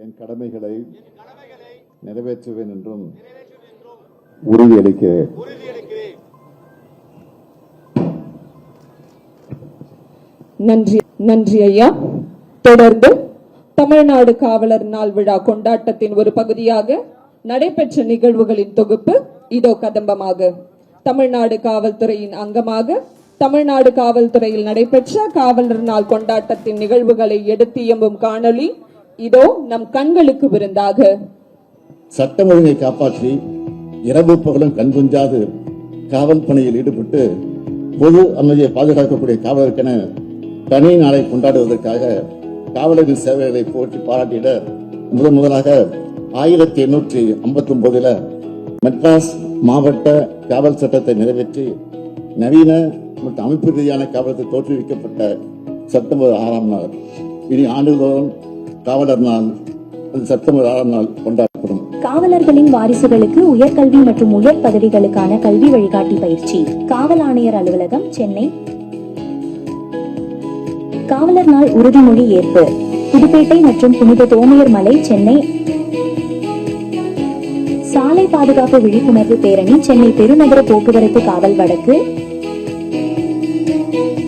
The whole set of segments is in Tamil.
என் கடமைகளை நிறைவேற்றுவேன் என்றும் உறுதியளிக்கிறேன். நன்றி ஐயா. தொடர்ந்து தமிழ்நாடு காவலர் நாள் விழா கொண்டாட்டத்தின் ஒரு பகுதியாக நடைபெற்ற நிகழ்வுகளின் தொகுப்பு இதோ கதம்பமாக. தமிழ்நாடு காவல்துறையின் அங்கமாக தமிழ்நாடு காவல்துறையில் நடைபெற்ற காவலர் நாள் கொண்டாட்டத்தின் நிகழ்வுகளை எடுத்து எம்பும் காணொளி இதோ நம் கண்களுக்கு விருந்தாக. சட்டம் ஒழுங்கை காப்பாற்றி இரவு பகலும் கண்குஞ்சாது காவல் பணியில் ஈடுபட்டு பொது அமைதியை பாதுகாக்கக்கூடிய காவலருக்கென தனி நாளை கொண்டாடுவதற்காக காவலரின் சேவைகளை போற்றி பாராட்டிட முதலாக 1859 மெட்ராஸ் மாவட்ட காவல் சட்டத்தை நிறைவேற்றி நவீன மற்றும் அமைப்பு ரீதியான காவலத்தை தோற்றுவிக்கப்பட்ட செப்டம்பர் 6ஆம் நாள். இனி ஆண்டுதோறும் காவலர் நாள் செப்டம்பர் 6ஆம் நாள் கொண்டாடப்படும். காவலர்களின் வாரிசுகளுக்கு உயர்கல்வி மற்றும் உயர் பதவிகளுக்கான கல்வி வழிகாட்டி பயிற்சி. காவல் ஆணையர் அலுவலகம், சென்னை. காவலர் நாள் உறுதிமொழி ஏற்பு புதுப்பேட்டை மற்றும் புனித தோமையர் மலை, சென்னை. சாலை பாதுகாப்பு விழிப்புணர்வு பேரணி, சென்னை பெருநகர போக்குவரத்து காவல் வடக்கு.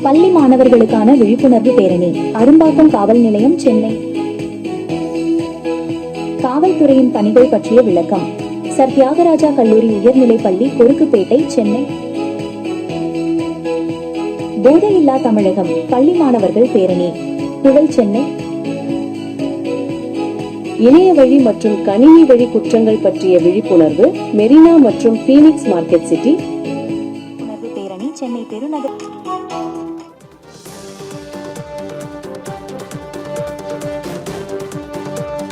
பள்ளி மாணவர்களுக்கான விழிப்புணர்வு பேரணி, அரும்பாக்கம் காவல் நிலையம், சென்னை. காவல்துறையின் பணிகள் பற்றிய விளக்கம், சர் தியாகராஜா கல்லூரி உயர்நிலைப் பள்ளி, கொருக்குப்பேட்டை, சென்னை. போதையில்லா தமிழகம் பள்ளி மாணவர்கள் பேரணி, புகழ், சென்னை. இணைய வழி மற்றும் கணினி வழி குற்றங்கள் பற்றிய விழிப்புணர்வு, மெரினா மற்றும் பீனிக்ஸ் மார்க்கெட் சிட்டி. பேரணி, சென்னை பெருநகர்.